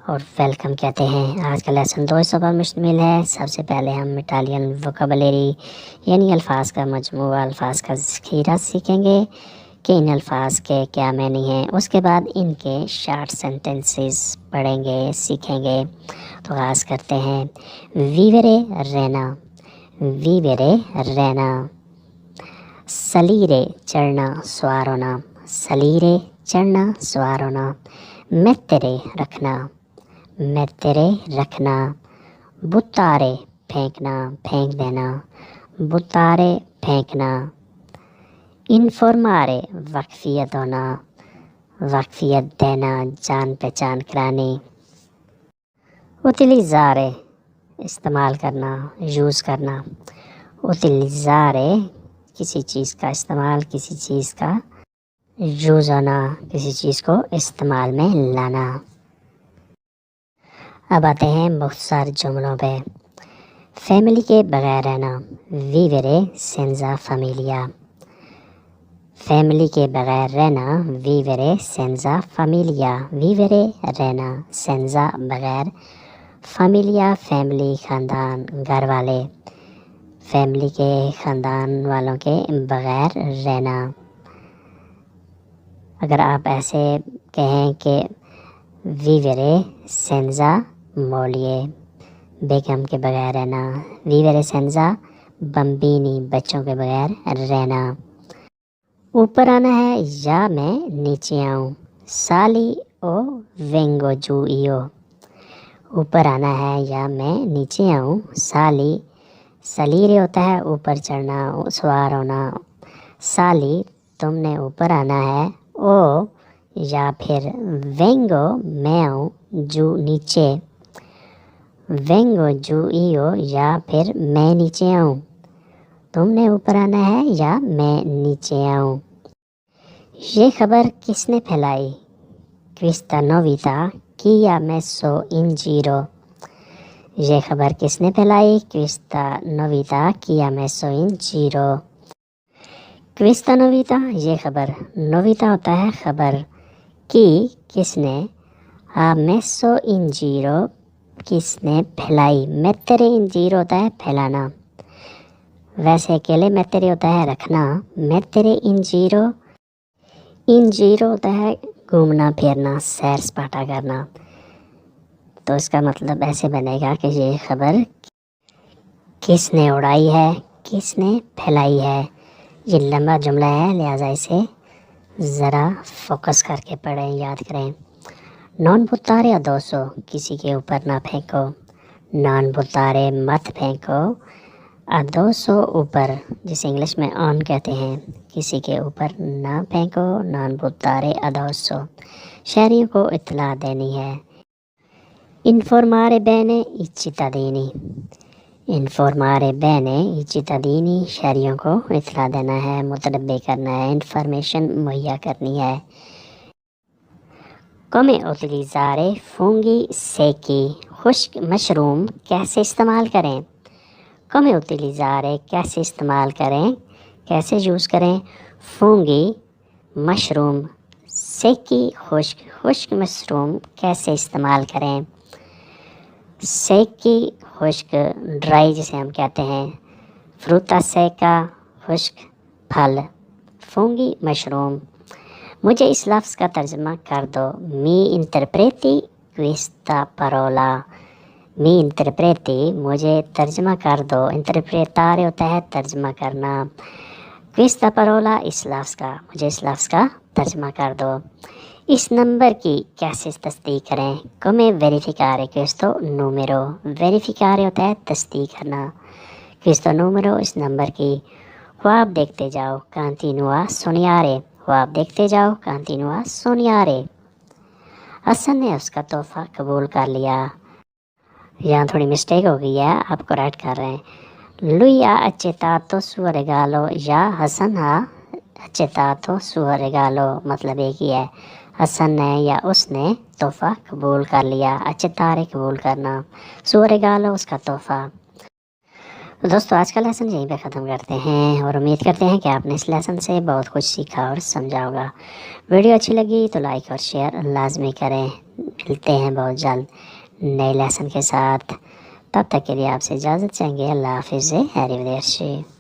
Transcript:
اور ویلکم کہتے ہیں۔ آج کا لیسن 2 حصوں پر مشتمل ہے۔ سب سے پہلے ہم اٹالین ووکیبلری یعنی الفاظ کا مجموعہ، الفاز کا ذخیرہ سیکھیں گے کہ ان الفاظ کے کیا معنی ہیں۔ اس کے بعد ان کے شارٹ سینٹنسز پڑھیں گے، سیکھیں گے۔ تو آغاز کرتے ہیں۔ ویورے رہنا، ویورے رہنا، سلیرے چڑھنا، سوار ہونا، سلیرے چڑھنا، سوار ہونا، میترے رکھنا، میترے رکھنا، بتارے پھینکنا، پھینک دینا، بتارے پھینکنا، انفارمارے واقفیت ہونا، واقفیت دینا، جان پہچان کرانی، utilizzare استعمال کرنا، یوز کرنا، utilizzare کسی چیز کا استعمال، کسی چیز کا یوز ہونا، کسی چیز کو استعمال میں لانا۔ اب آتے ہیں مختصر جملوں پہ۔ فیملی کے بغیر رہنا، ویورے سینزا فیملیا، فیملی کے بغیر رہنا، ویورے سینزا فیملیا، ویورے رہنا، سینزا بغیر، فیملیا فیملی خاندان، گھر والے، فیملی کے خاندان والوں کے بغیر رہنا۔ اگر آپ ایسے کہیں کہ ویورے سینزا مولیے، بیگم کے بغیر رہنا، ویورے سینزا بمبینی بچوں کے بغیر رہنا۔ اوپر آنا ہے یا میں نیچے آؤں، سالی او وینگو جو ایو، اوپر آنا ہے یا میں نیچے آؤں، سالی سلیرے ہوتا ہے اوپر چڑھنا، سوار ہونا، سالی تم نے اوپر آنا ہے، او یا پھر وینگو میں آؤں، جو نیچے، وینگو جو ایو یا پھر میں نیچے آؤں، تم نے اوپر آنا ہے یا میں نیچے آؤں۔ یہ خبر کس نے پھیلائی؟ questa novità chi ha messo in giro؟ یہ خبر کس نے پھیلائی؟ questa novità chi ha messo in giro؟ questa novità یہ خبر، novità ہوتا ہے خبر، کی کس نے، ha messo in giro کس نے پھیلائی، mettere in giro ہوتا ہے پھیلانا، ویسے اکیلے mettere ہوتا ہے رکھنا، mettere in giro، in giro ہوتا ہے گھومنا پھرنا، سیر سپاٹا کرنا۔ تو اس کا مطلب ایسے بنے گا کہ یہ خبر کس نے اڑائی ہے، کس نے پھیلائی ہے۔ یہ لمبا جملہ ہے لہٰذا اسے ذرا فوکس کر کے پڑھیں، یاد کریں۔ نان بتارے ادوسو، کسی کے اوپر نہ پھینکو، نان بتارے مت پھینکو، ادوسو اوپر، جسے انگلش میں آن کہتے ہیں، کسی کے اوپر نہ پھینکو، نان بتارے ادوسو، شہریوں کو اطلاع دینی ہے۔ انفارمارے بینے ای cittadini، انفارمارے بینے ای cittadini، شہریوں کو اطلاع دینا ہے، متنبع کرنا ہے، انفارمیشن مہیا کرنی ہے۔ come utilizzare funghi secchi، خشک مشروم کیسے استعمال کریں؟ come utilizzare کیسے استعمال کریں، کیسے یوز کریں، funghi مشروم، secchi خشک، خشک مشروم کیسے استعمال کریں، secchi خشک، ڈرائی جسے ہم کہتے ہیں، frutta secca خشک پھل، funghi مشروم۔ مجھے اس لفظ کا ترجمہ کر دو، mi interpreti questa parola، mi interpreti مجھے ترجمہ کر دو، interpretare ہوتا ہے ترجمہ کرنا، questa parola اس لفظ کا، مجھے اس لفظ کا ترجمہ کر دو۔ اس نمبر کی کیسے تصدیق کریں؟ come verificare questo numero، verificare ہوتا ہے تصدیق کرنا، questo numero اس نمبر کی۔ خواب دیکھتے جاؤ، continua sognare، خواب دیکھتے جاؤ، continua sognare۔ حسن نے اس کا تحفہ قبول کر لیا، یہاں تھوڑی مسٹیک ہو گئی ہے، آپ کو رائٹ کر رہے ہیں۔ lui ha accettato suo regalo، یا حسن ha accettato suo regalo، مطلب ایک ہی ہے، حسن نے یا اس نے تحفہ قبول کر لیا، accettare قبول کرنا، suo regalo اس کا تحفہ۔ تو دوستو آج کا لیسن یہیں پہ ختم کرتے ہیں، اور امید کرتے ہیں کہ آپ نے اس لیسن سے بہت کچھ سیکھا اور سمجھا ہوگا۔ ویڈیو اچھی لگی تو لائک اور شیئر لازمی کریں۔ ملتے ہیں بہت جلد نئے لیسن کے ساتھ. تب تک کے لیے آپ سے اجازت چاہیں گے. اللہ حافظ. ہیری